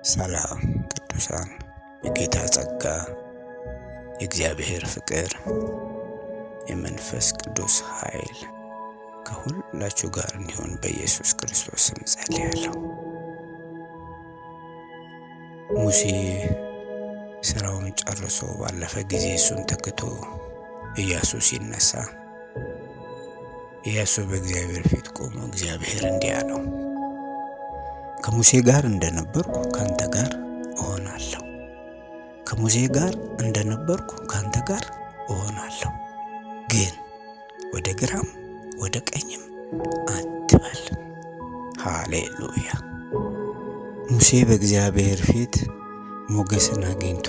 ሰላም ቅዱሳን፣ የጌታ ጸጋ፣ የእግዚአብሔር ፍቅር፣ የመንፈስ ቅዱስ ኃይል ከሁላችሁ ጋር እንዲሆን በኢየሱስ ክርስቶስ ስም ጸልያለሁ። ሙሴ ስራውን ጨርሶ ባለፈ ጊዜ እሱን ተክቶ ኢያሱ ሲነሳ ኢያሱ በእግዚአብሔር ፊት ቆሞ እግዚአብሔር እንዲህ አለው፣ ከሙሴ ጋር እንደነበርኩ ካንተ ጋር እሆናለሁ። ከሙሴ ጋር እንደነበርኩ ካንተ ጋር እሆናለሁ፣ ግን ወደ ግራም ወደ ቀኝም አትበል። ሃሌሉያ። ሙሴ በእግዚአብሔር ፊት ሞገስን አግኝቶ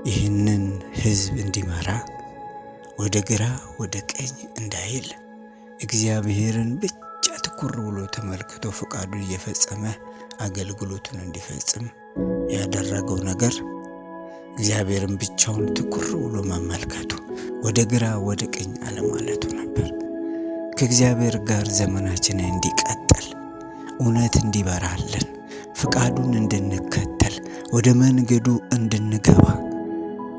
ይህንን ሕዝብ እንዲመራ ወደ ግራ ወደ ቀኝ እንዳይል እግዚአብሔርን ብቻ ትኩር ብሎ ተመልክቶ ፈቃዱን እየፈጸመ አገልግሎቱን እንዲፈጽም ያደረገው ነገር እግዚአብሔርን ብቻውን ትኩር ብሎ መመልከቱ፣ ወደ ግራ ወደ ቀኝ አለማለቱ ነበር። ከእግዚአብሔር ጋር ዘመናችንን እንዲቀጥል፣ እውነት እንዲበራልን፣ ፈቃዱን እንድንከተል፣ ወደ መንገዱ እንድንገባ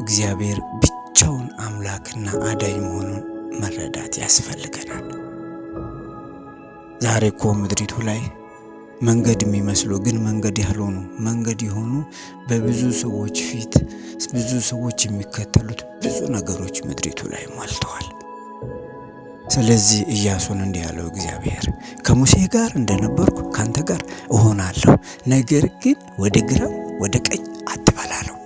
እግዚአብሔር ብቻውን አምላክና አዳኝ መሆኑን መረዳት ያስፈልገናል። ዛሬ እኮ ምድሪቱ ላይ መንገድ የሚመስሉ ግን መንገድ ያልሆኑ መንገድ የሆኑ በብዙ ሰዎች ፊት ብዙ ሰዎች የሚከተሉት ብዙ ነገሮች ምድሪቱ ላይ ሞልተዋል። ስለዚህ ኢያሱን እንዲህ ያለው እግዚአብሔር ከሙሴ ጋር እንደነበርኩ ካንተ ጋር እሆናለሁ፣ ነገር ግን ወደ ግራ ወደ ቀኝ አትበላለው።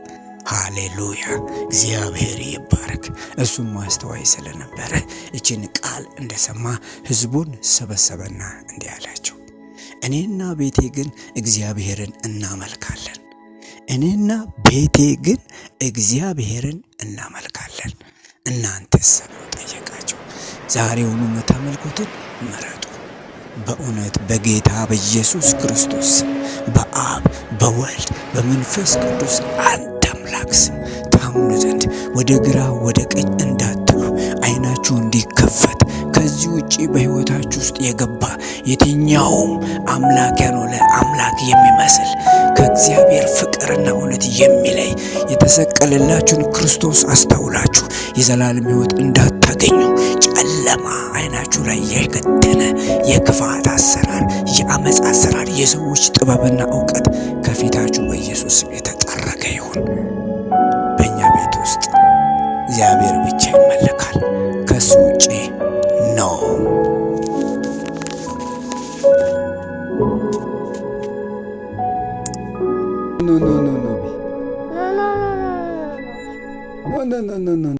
ሃሌሉያ። እግዚአብሔር ይባረክ። እሱም ማስተዋይ ስለነበረ እቺን ቃል እንደሰማ ሕዝቡን ሰበሰበና እንዲህ አላቸው፣ እኔና ቤቴ ግን እግዚአብሔርን እናመልካለን። እኔና ቤቴ ግን እግዚአብሔርን እናመልካለን። እናንተስ? ጠየቃቸው። ዛሬውኑ የምታመልኩትን ምረጡ። በእውነት በጌታ በኢየሱስ ክርስቶስ ስም፣ በአብ በወልድ በመንፈስ ቅዱስ አንድ አምላክ ስም ታምኑ ዘንድ ወደ ግራ ወደ ቀኝ እንዳትሉ ዓይናችሁ እንዲከፈት፣ ከዚህ ውጪ በሕይወታችሁ ውስጥ የገባ የትኛውም አምላክ ያልሆነ አምላክ የሚመስል ከእግዚአብሔር ፍቅርና እውነት የሚለይ የተሰቀለላችሁን ክርስቶስ አስተውላችሁ የዘላለም ሕይወት እንዳታገኙ ጨለማ ዓይናችሁ ላይ የገደነ የክፋት አሰራር፣ የአመፅ አሰራር፣ የሰዎች ጥበብና እውቀት ከፊታችሁ በኢየሱስ ስም የተጠረገ ይሁን። በእኛ ቤት ውስጥ እግዚአብሔር ብቻ ይመለካል፣ ከሱ ውጪ ነው። ኖ